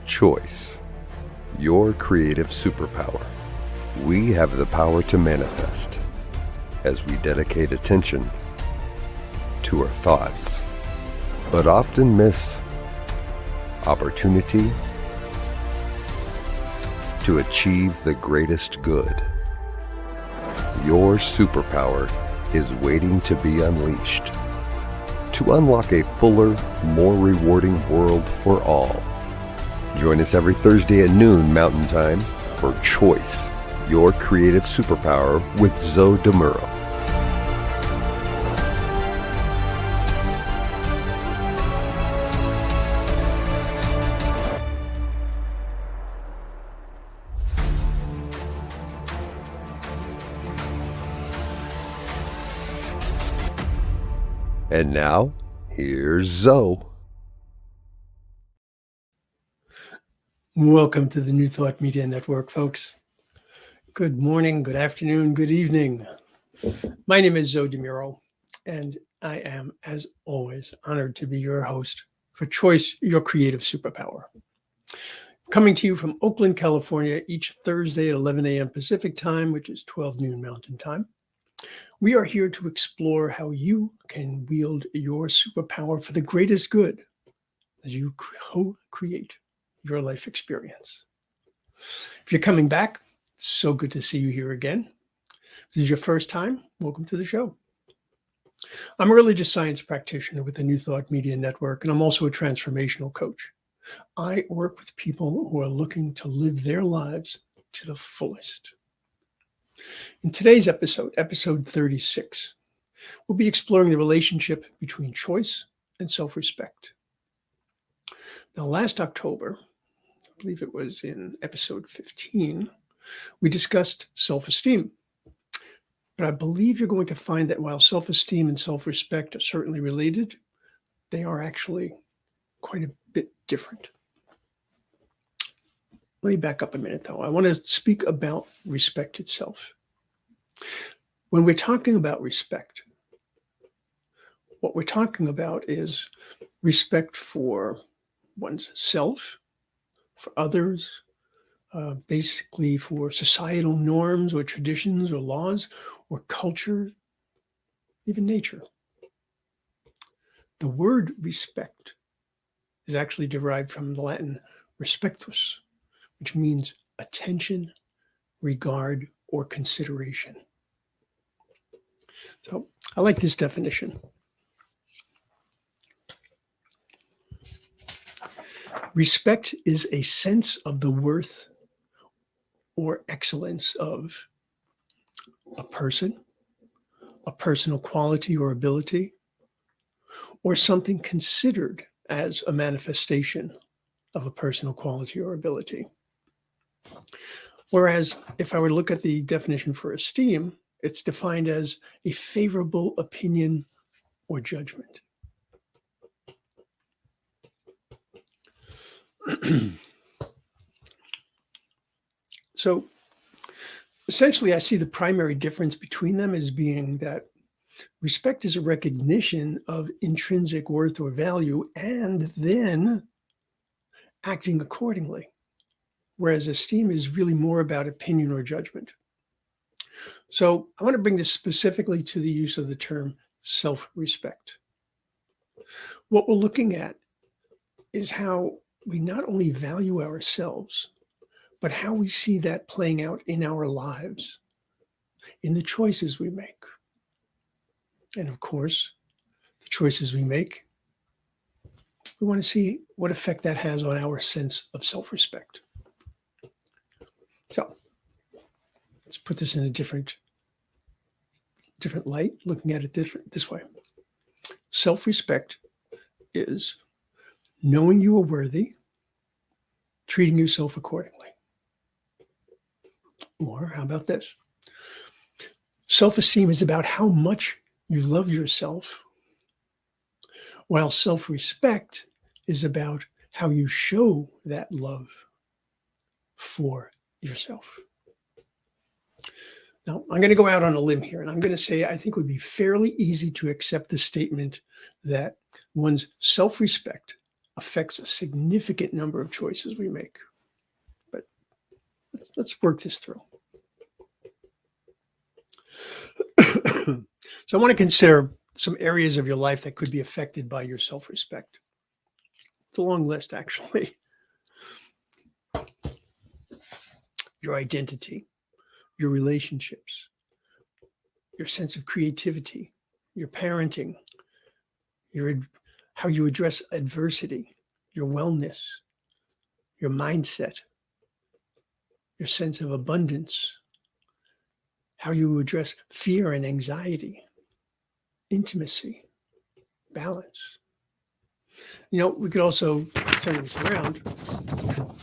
Choice, your creative superpower. We have the power to manifest as we dedicate attention to our thoughts, but often miss opportunity to achieve the greatest good. Your superpower is waiting to be unleashed to unlock a fuller, more rewarding world for all. Join us every Thursday at noon Mountain Time for Choice, your creative superpower with Zoe Muro. And now, here's Zoe. Welcome to the New Thought Media Network, folks. Good morning, good afternoon, good evening. My name is Zoe Muro, and I am, as always, honored to be your host for Choice, your creative superpower. Coming to you from Oakland, California, each Thursday at 11 a.m. Pacific time, which is 12 noon Mountain Time. We are here to explore how you can wield your superpower for the greatest good as you co-create your life experience. If you're coming back, it's so good to see you here again. If this is your first time, welcome to the show. I'm a religious science practitioner with the New Thought Media Network, and I'm also a transformational coach. I work with people who are looking to live their lives to the fullest. In today's episode 36, we'll be exploring the relationship between choice and self-respect. Now, last October, I believe it was in episode 15, we discussed self-esteem. But I believe you're going to find that while self-esteem and self-respect are certainly related, they are actually quite a bit different. Let me back up a minute, though. I want to speak about respect itself. When we're talking about respect, what we're talking about is respect for one's self, for others, basically for societal norms or traditions or laws or culture, even nature. The word respect is actually derived from the Latin respectus, which means attention, regard, or consideration. So I like this definition. Respect is a sense of the worth or excellence of a person, a personal quality or ability, or something considered as a manifestation of a personal quality or ability. Whereas if I were to look at the definition for esteem, it's defined as a favorable opinion or judgment. So essentially, I see the primary difference between them as being that respect is a recognition of intrinsic worth or value and then acting accordingly, whereas esteem is really more about opinion or judgment. So I want to bring this specifically to the use of the term self-respect. What we're looking at is how we not only value ourselves, but how we see that playing out in our lives, in the choices we make. And of course, the choices we make, we want to see what effect that has on our sense of self-respect. So let's put this in a different light, looking at it this way. Self-respect is knowing you are worthy, treating yourself accordingly. Or how about this? Self-esteem is about how much you love yourself, while self-respect is about how you show that love for yourself. Now, I'm going to go out on a limb here, and I'm going to say I think it would be fairly easy to accept the statement that one's self-respect affects a significant number of choices we make. But let's work this through. So I want to consider some areas of your life that could be affected by your self-respect. It's a long list, actually. Your identity, your relationships, your sense of creativity, your parenting, how you address adversity, your wellness, your mindset, your sense of abundance, how you address fear and anxiety, intimacy, balance. We could also turn this around,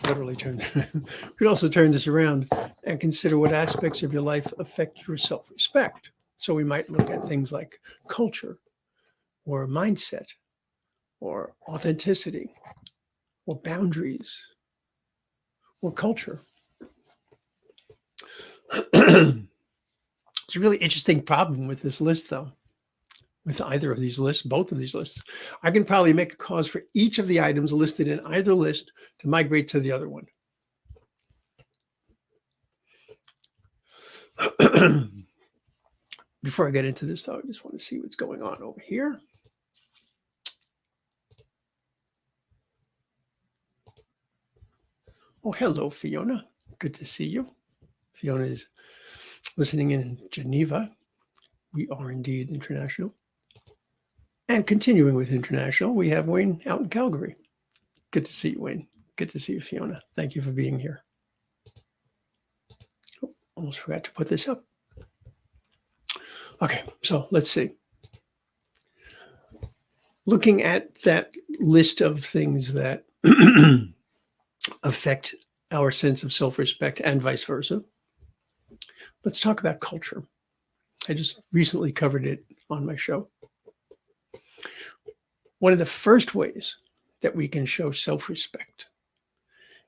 literally we could also turn this around and consider what aspects of your life affect your self-respect. So we might look at things like culture or mindset or authenticity or boundaries or culture. It's a really interesting problem with this list, though. With either of these lists, both of these lists, I can probably make a cause for each of the items listed in either list to migrate to the other one. Before I get into this, though, I just want to see what's going on over here. Oh, hello, Fiona. Good to see you. Fiona is listening in Geneva. We are indeed international. And continuing with international, we have Wayne out in Calgary. Good to see you, Wayne. Good to see you, Fiona. Thank you for being here. Oh, almost forgot to put this up. Okay, so let's see. Looking at that list of things that affect our sense of self-respect and vice versa, let's talk about culture. I just recently covered it on my show. One of the first ways that we can show self-respect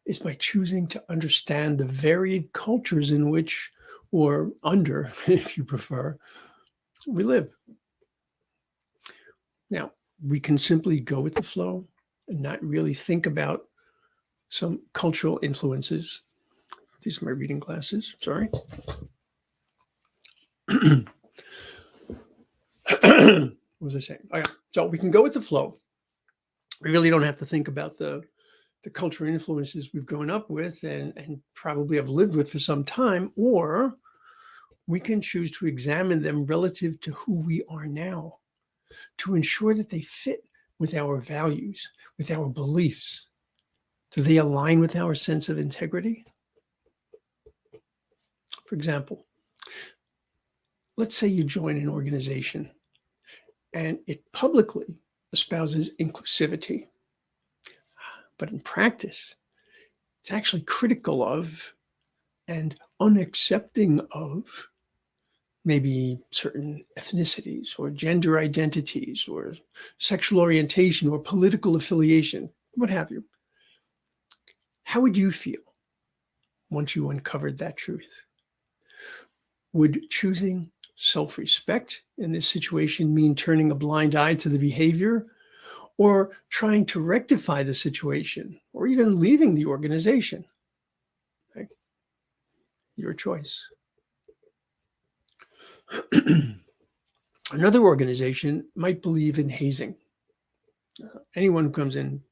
is by choosing to understand the varied cultures in which, or under, if you prefer, we live. Now, we can simply go with the flow and not really think about some cultural influences. These are my reading glasses, sorry. What was I saying? Oh, yeah. So we can go with the flow. We really don't have to think about the cultural influences we've grown up with and probably have lived with for some time, or we can choose to examine them relative to who we are now to ensure that they fit with our values, with our beliefs. Do they align with our sense of integrity? For example, let's say you join an organization and it publicly espouses inclusivity, but in practice, it's actually critical of and unaccepting of maybe certain ethnicities or gender identities or sexual orientation or political affiliation, what have you. How would you feel once you uncovered that truth? Would choosing self-respect in this situation mean turning a blind eye to the behavior, or trying to rectify the situation, or even leaving the organization? Okay. Your choice. Another organization might believe in hazing. Anyone who comes in,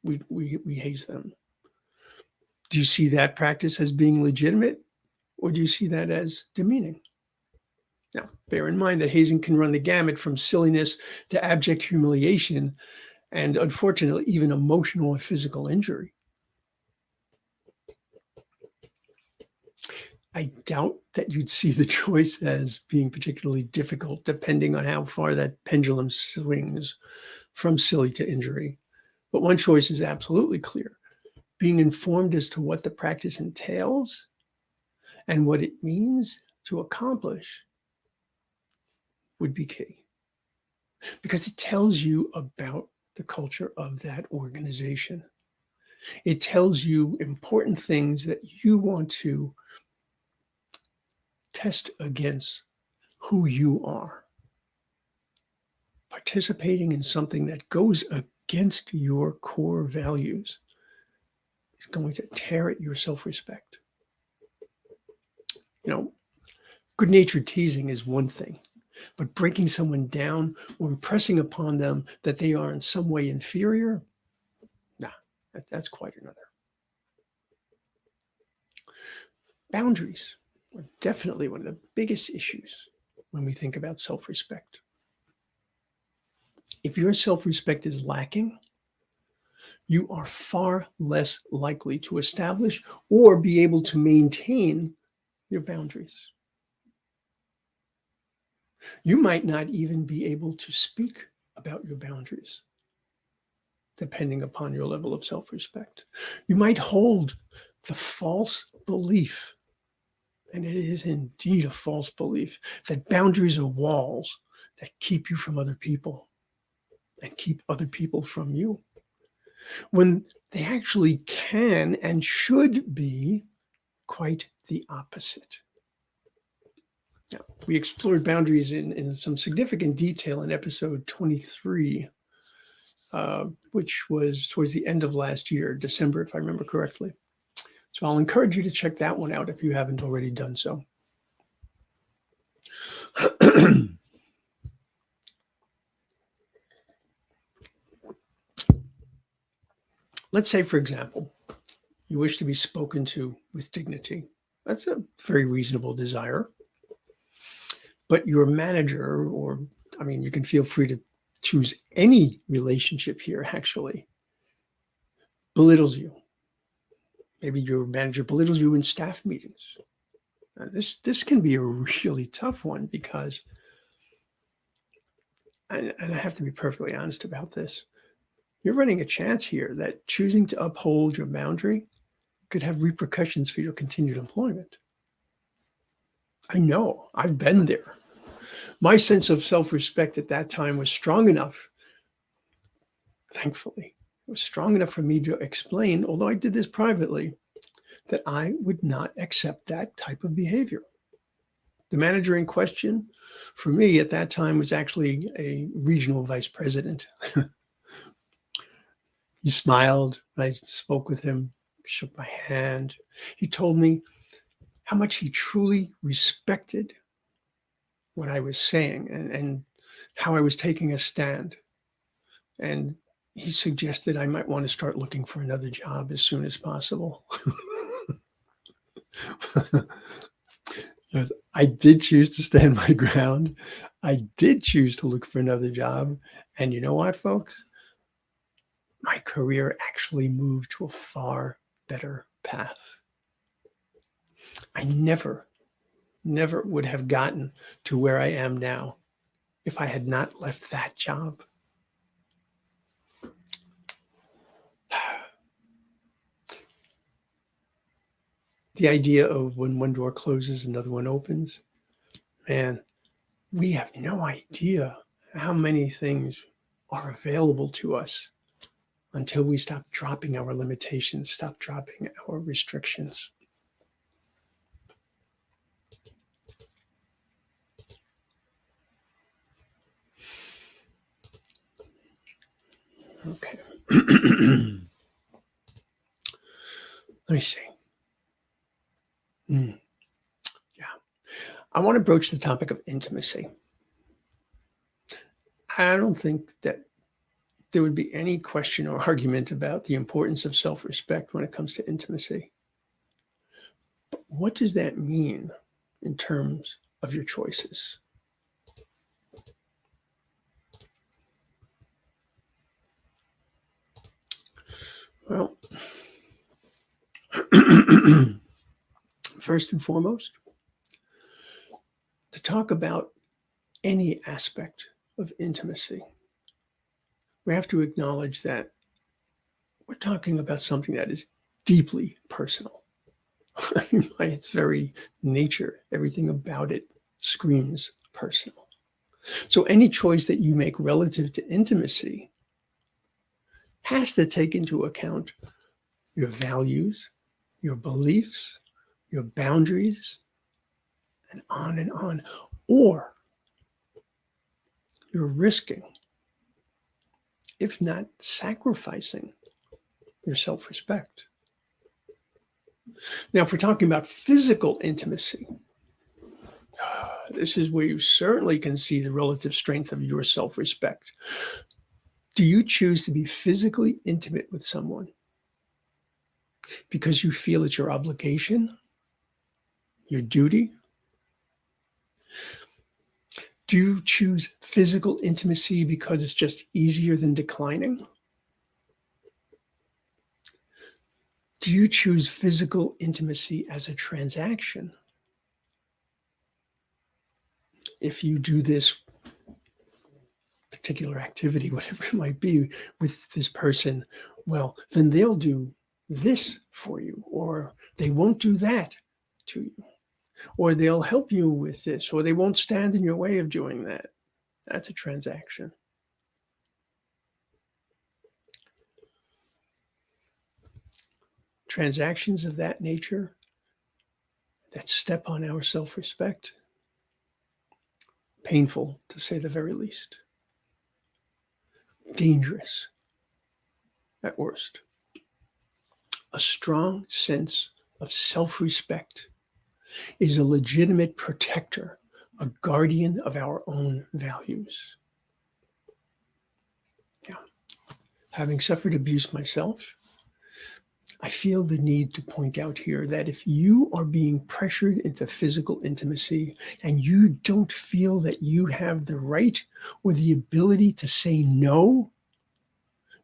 we haze them. Do you see that practice as being legitimate, or do you see that as demeaning? Now, bear in mind that hazing can run the gamut from silliness to abject humiliation, and unfortunately, even emotional or physical injury. I doubt that you'd see the choice as being particularly difficult, depending on how far that pendulum swings from silly to injury. But one choice is absolutely clear. Being informed as to what the practice entails and what it means to accomplish would be key, because it tells you about the culture of that organization. It tells you important things that you want to test against who you are. Participating in something that goes against your core values is going to tear at your self-respect. Good-natured teasing is one thing, but breaking someone down or impressing upon them that they are in some way inferior, that's quite another. Boundaries are definitely one of the biggest issues when we think about self-respect. If your self-respect is lacking, you are far less likely to establish or be able to maintain your boundaries. You might not even be able to speak about your boundaries, depending upon your level of self-respect. You might hold the false belief, and it is indeed a false belief, that boundaries are walls that keep you from other people and keep other people from you, when they actually can and should be quite the opposite. Now, we explored boundaries in some significant detail in episode 23, which was towards the end of last year, December, if I remember correctly. So I'll encourage you to check that one out if you haven't already done so. Let's say, for example, you wish to be spoken to with dignity. That's a very reasonable desire. But your manager, you can feel free to choose any relationship here, actually, belittles you. Maybe your manager belittles you in staff meetings. This can be a really tough one because, and I have to be perfectly honest about this, you're running a chance here that choosing to uphold your boundary could have repercussions for your continued employment. I know, I've been there. My sense of self-respect at that time was strong enough, thankfully, it was strong enough for me to explain, although I did this privately, that I would not accept that type of behavior. The manager in question, for me at that time, was actually a regional vice president. He smiled. I spoke with him, shook my hand. He told me how much he truly respected what I was saying and how I was taking a stand. And he suggested I might want to start looking for another job as soon as possible. Yes, I did choose to stand my ground. I did choose to look for another job. And you know what, folks? My career actually moved to a far better path. I never would have gotten to where I am now if I had not left that job. The idea of when one door closes, another one opens, man, we have no idea how many things are available to us until we stop dropping our limitations, stop dropping our restrictions. Okay. Let me see. Yeah. I want to broach the topic of intimacy. I don't think that there would be any question or argument about the importance of self-respect when it comes to intimacy. But what does that mean in terms of your choices? Well, first and foremost, to talk about any aspect of intimacy, we have to acknowledge that we're talking about something that is deeply personal. I mean, by its very nature, everything about it screams personal. So any choice that you make relative to intimacy has to take into account your values, your beliefs, your boundaries, and on, or you're risking if not sacrificing your self-respect. Now, if we're talking about physical intimacy, this is where you certainly can see the relative strength of your self-respect. Do you choose to be physically intimate with someone because you feel it's your obligation, your duty? Do you choose physical intimacy because it's just easier than declining? Do you choose physical intimacy as a transaction? If you do this particular activity, whatever it might be, with this person, well, then they'll do this for you, or they won't do that to you, or they'll help you with this, or they won't stand in your way of doing that. That's a transaction. Transactions of that nature that step on our self-respect, painful to say the very least, dangerous at worst. A strong sense of self-respect is a legitimate protector, a guardian of our own values. Now, having suffered abuse myself, I feel the need to point out here that if you are being pressured into physical intimacy and you don't feel that you have the right or the ability to say no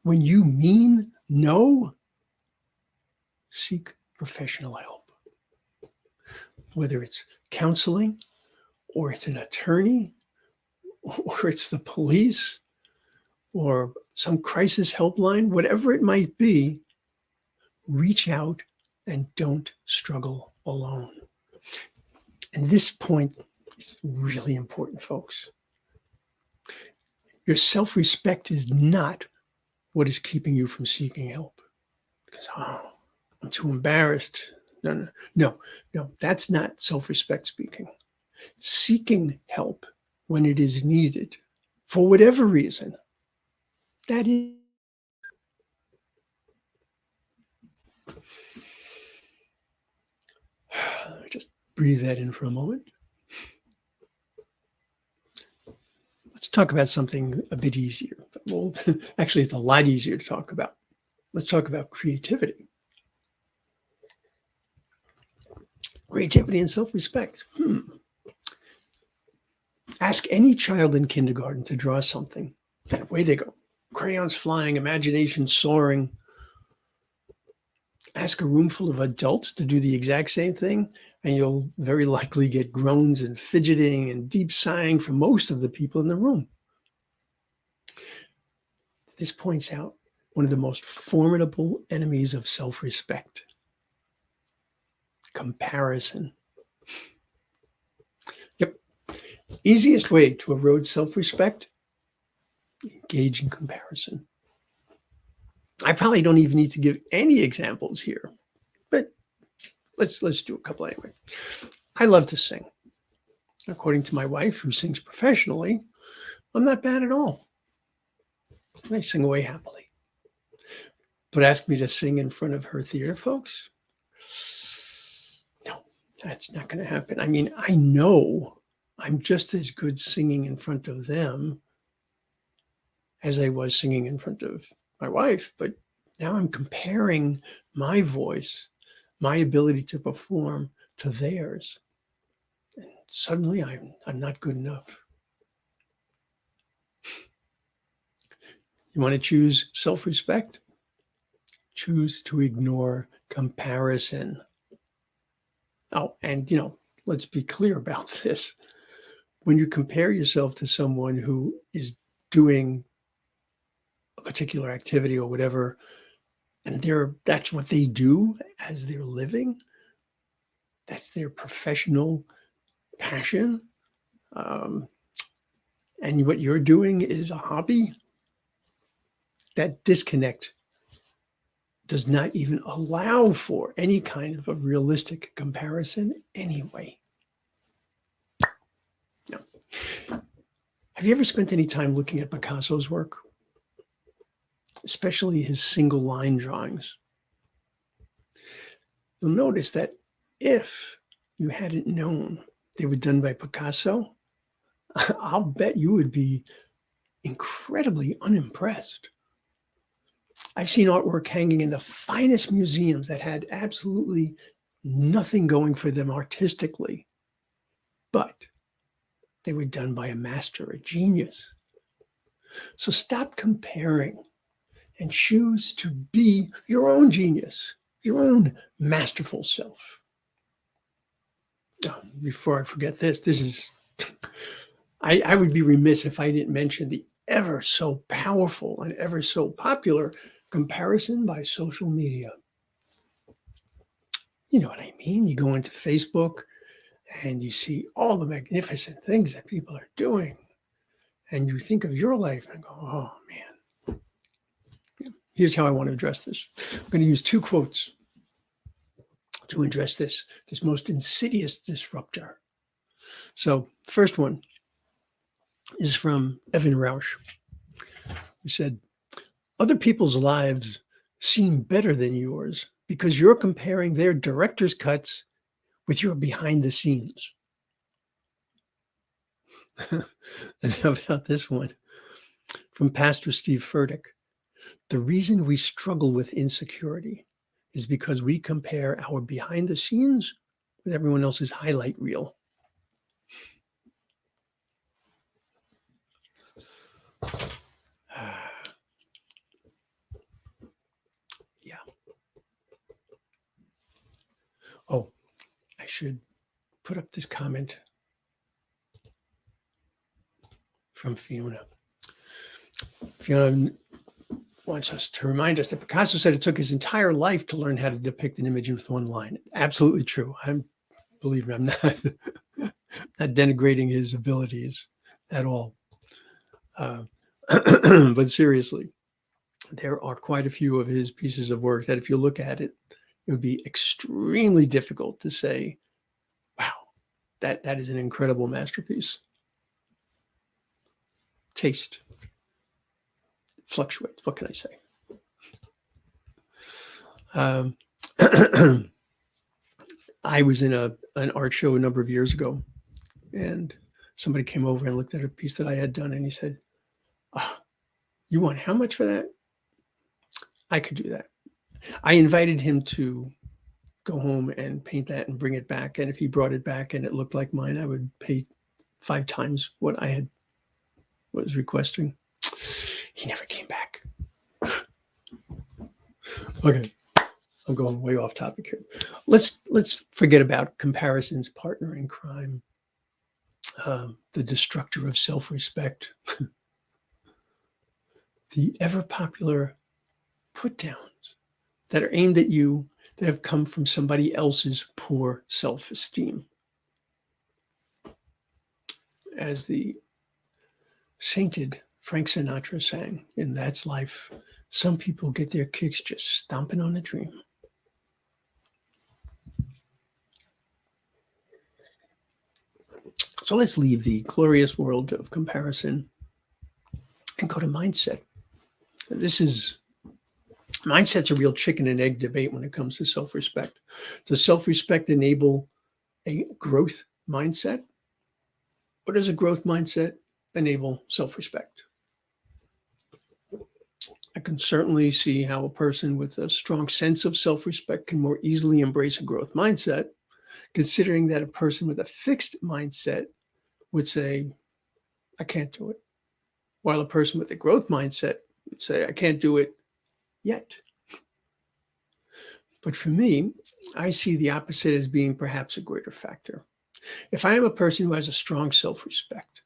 when you mean no, seek professional help. Whether it's counseling, or it's an attorney, or it's the police, or some crisis helpline, whatever it might be, reach out and don't struggle alone. And this point is really important, folks. Your self-respect is not what is keeping you from seeking help. Because, I'm too embarrassed. No, that's not self-respect speaking. Seeking help when it is needed, for whatever reason, that is. Just breathe that in for a moment. Let's talk about something a bit easier. Well, actually, it's a lot easier to talk about. Let's talk about creativity. Creativity and self-respect. Ask any child in kindergarten to draw something, and away they go. Crayons flying, imagination soaring. Ask a room full of adults to do the exact same thing, and you'll very likely get groans and fidgeting and deep sighing from most of the people in the room. This points out one of the most formidable enemies of self-respect: comparison. Yep. Easiest way to erode self-respect: engage in comparison. I probably don't even need to give any examples here, but let's do a couple anyway. I love to sing. According to my wife, who sings professionally, I'm not bad at all. I sing away happily. But ask me to sing in front of her theater folks? No, that's not going to happen. I mean, I know I'm just as good singing in front of them as I was singing in front of my wife, but now I'm comparing my voice, my ability to perform, to theirs. And suddenly I'm not good enough. You want to choose self-respect? Choose to ignore comparison. Oh, and let's be clear about this. When you compare yourself to someone who is doing a particular activity or whatever, and that's what they do as their living, that's their professional passion, and what you're doing is a hobby, that disconnect does not even allow for any kind of a realistic comparison anyway. Now, have you ever spent any time looking at Picasso's work? especially his single line drawings. You'll notice that if you hadn't known they were done by Picasso, I'll bet you would be incredibly unimpressed. I've seen artwork hanging in the finest museums that had absolutely nothing going for them artistically, but they were done by a master, a genius. So stop comparing and choose to be your own genius, your own masterful self. Before I forget this is, I would be remiss if I didn't mention the ever so powerful and ever so popular comparison by social media. You know what I mean? You go into Facebook and you see all the magnificent things that people are doing. And you think of your life and go, oh man. Here's how I want to address this. I'm going to use 2 quotes to address this most insidious disruptor. So, first one is from Evan Rausch, who said, "Other people's lives seem better than yours because you're comparing their director's cuts with your behind the scenes." And how about this one from Pastor Steve Furtick? "The reason we struggle with insecurity is because we compare our behind the scenes with everyone else's highlight reel." Yeah. Oh, I should put up this comment from Fiona. Fiona wants us to remind us that Picasso said it took his entire life to learn how to depict an image with one line. Absolutely true. Believe me, I'm not not denigrating his abilities at all. But seriously, there are quite a few of his pieces of work that if you look at it, it would be extremely difficult to say, wow, that is an incredible masterpiece. Taste fluctuates. What can I say? I was in an art show a number of years ago, and somebody came over and looked at a piece that I had done, and he said, "Oh, you want how much for that?" I could do that. I invited him to go home and paint that and bring it back. And if he brought it back and it looked like mine, I would pay 5 times what I was requesting. He never came back. Okay, I'm going way off topic here. Let's forget about comparison's partner in crime, the destructor of self-respect, the ever popular put downs that are aimed at you that have come from somebody else's poor self-esteem. As the sainted Frank Sinatra sang in That's Life, some people get their kicks just stomping on a dream. So let's leave the glorious world of comparison and go to mindset. Mindset's a real chicken and egg debate when it comes to self-respect. Does self-respect enable a growth mindset? Or does a growth mindset enable self-respect? I can certainly see how a person with a strong sense of self-respect can more easily embrace a growth mindset, considering that a person with a fixed mindset would say, I can't do it. While a person with a growth mindset would say, I can't do it yet. But for me, I see the opposite as being perhaps a greater factor. If I am a person who has a strong self-respect,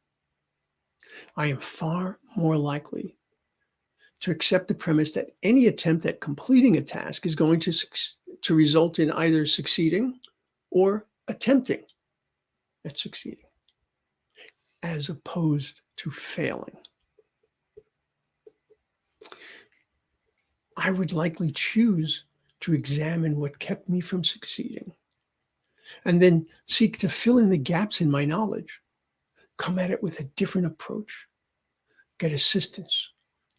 I am far more likely to accept the premise that any attempt at completing a task is going to result in either succeeding or attempting at succeeding, as opposed to failing. I would likely choose to examine what kept me from succeeding and then seek to fill in the gaps in my knowledge, come at it with a different approach, get assistance,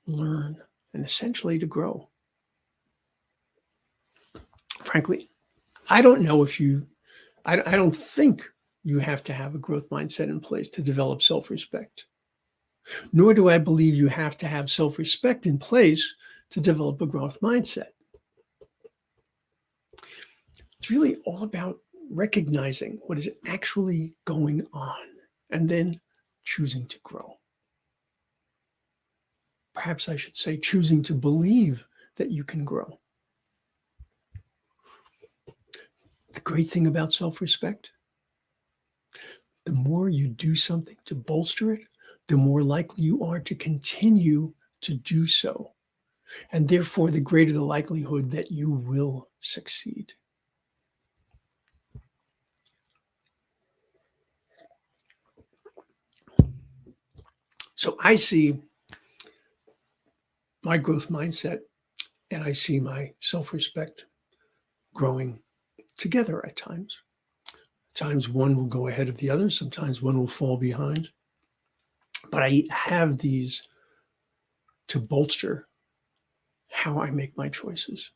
learn, and essentially to grow. Frankly, I don't know if I don't think you have to have a growth mindset in place to develop self-respect. Nor do I believe you have to have self-respect in place to develop a growth mindset. It's really all about recognizing what is actually going on and then choosing to grow. Perhaps I should say choosing to believe that you can grow. The great thing about self-respect, the more you do something to bolster it, the more likely you are to continue to do so. And therefore, the greater the likelihood that you will succeed. So I see my growth mindset and I see my self-respect growing together at times. Times one will go ahead of the other, sometimes one will fall behind. But I have these to bolster how I make my choices,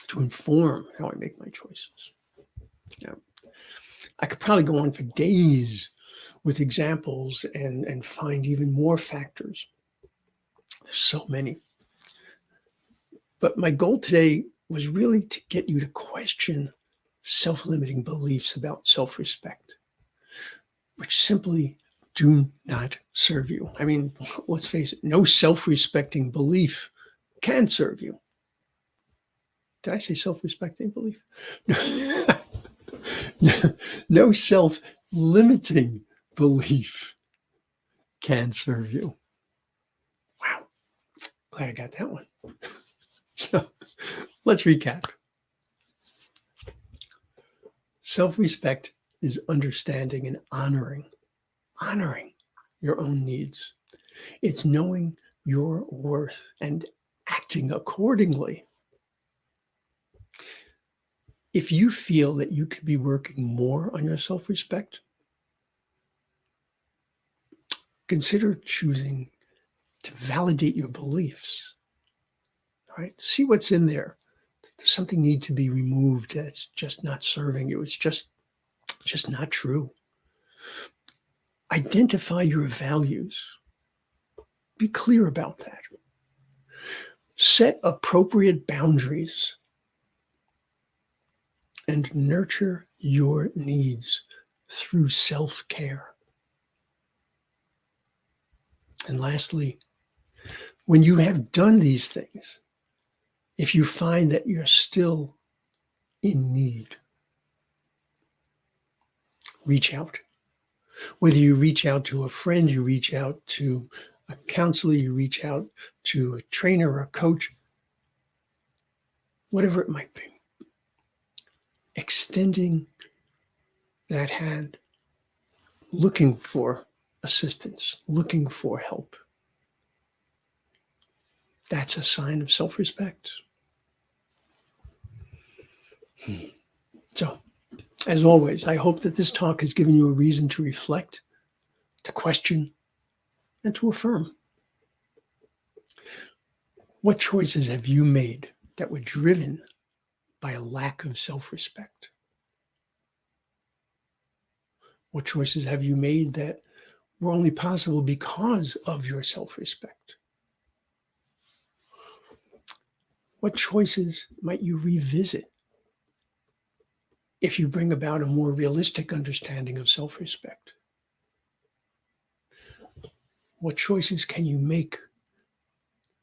to inform how I make my choices. Now, I could probably go on for days with examples and find even more factors. There's so many. But my goal today was really to get you to question self-limiting beliefs about self-respect, which simply do not serve you. I mean, let's face it, no self-respecting belief can serve you. Did I say self-respecting belief? No self-limiting belief can serve you. Wow. Glad I got that one. So let's recap. Self-respect is understanding and honoring your own needs. It's knowing your worth and acting accordingly. If you feel that you could be working more on your self-respect, consider choosing to validate your beliefs. All right, see what's in there. Does something need to be removed that's just not serving you? It's just not true. Identify your values. Be clear about that. Set appropriate boundaries and nurture your needs through self-care. And lastly, when you have done these things, if you find that you're still in need, reach out. Whether you reach out to a friend, you reach out to a counselor, you reach out to a trainer or a coach, whatever it might be. Extending that hand, looking for assistance, looking for help. That's a sign of self-respect. So, as always, I hope that this talk has given you a reason to reflect, to question, and to affirm. What choices have you made that were driven by a lack of self-respect? What choices have you made that were only possible because of your self-respect? What choices might you revisit if you bring about a more realistic understanding of self-respect? What choices can you make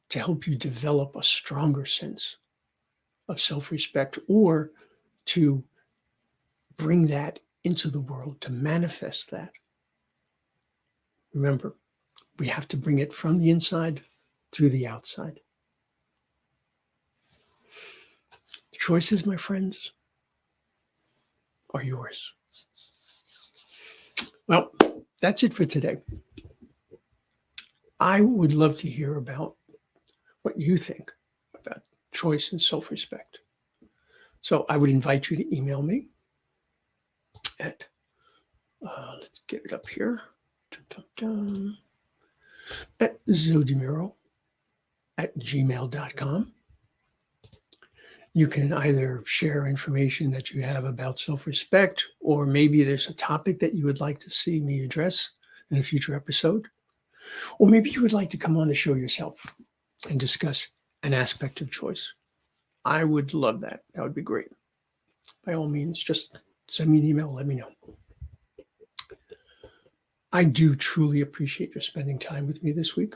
to help you develop a stronger sense of self-respect, or to bring that into the world, to manifest that? Remember, we have to bring it from the inside to the outside. The choices, my friends, are yours. Well, that's it for today. I would love to hear about what you think about choice and self-respect. So I would invite you to email me at, let's get it up here, at Muro zoe.muro@gmail.com. You can either share information that you have about self-respect, or maybe there's a topic that you would like to see me address in a future episode, or maybe you would like to come on the show yourself and discuss an aspect of choice. I would love that. That would be great. By all means, just send me an email, let me know. I do truly appreciate your spending time with me this week,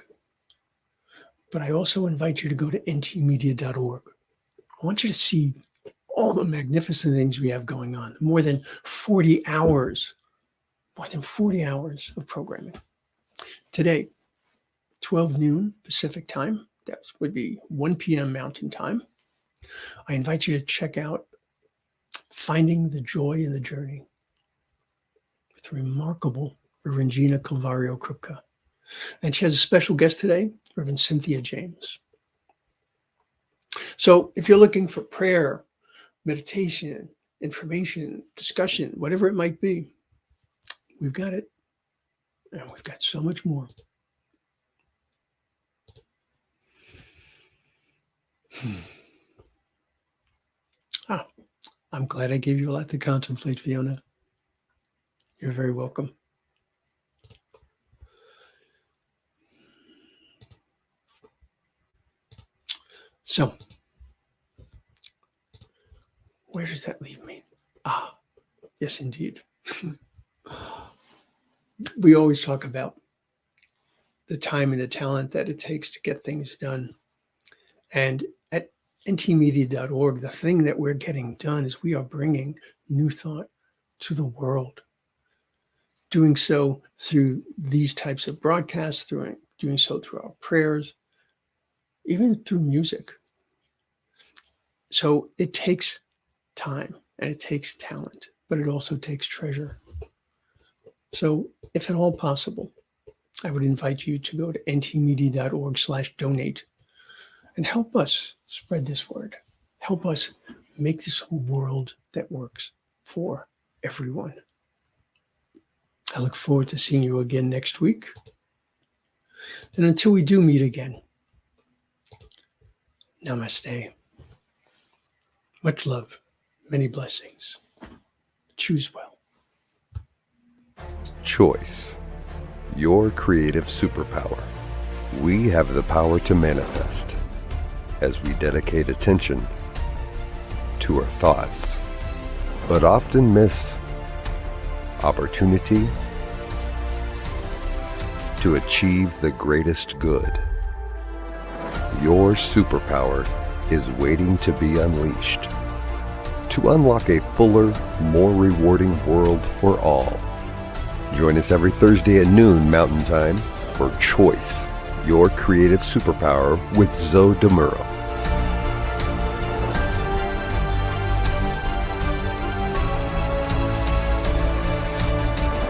but I also invite you to go to ntmedia.org. I want you to see all the magnificent things we have going on. More than 40 hours of programming. Today, 12 noon Pacific time, that would be 1 p.m. Mountain time. I invite you to check out Finding the Joy in the Journey with the remarkable Reverend Gina Calvario Krupka. And she has a special guest today, Reverend Cynthia James. So if you're looking for prayer, meditation, information, discussion, whatever it might be, we've got it. And we've got so much more. I'm glad I gave you a lot to contemplate, Fiona. You're very welcome. So, where does that leave me? Yes, indeed. We always talk about the time and the talent that it takes to get things done. And at ntmedia.org, the thing that we're getting done is we are bringing new thought to the world. Doing so through these types of broadcasts, doing so through our prayers, even through music. So it takes time and it takes talent, but it also takes treasure. So if at all possible, I would invite you to go to ntmedia.org/donate and help us spread this word. Help us make this a world that works for everyone. I look forward to seeing you again next week. And until we do meet again, namaste. Much love, many blessings. Choose well. Choice, your creative superpower. We have the power to manifest as we dedicate attention to our thoughts, but often miss opportunity to achieve the greatest good. Your superpower is waiting to be unleashed to unlock a fuller, more rewarding world for all. Join us every Thursday at noon Mountain Time for Choice, your creative superpower with Zoe Muro.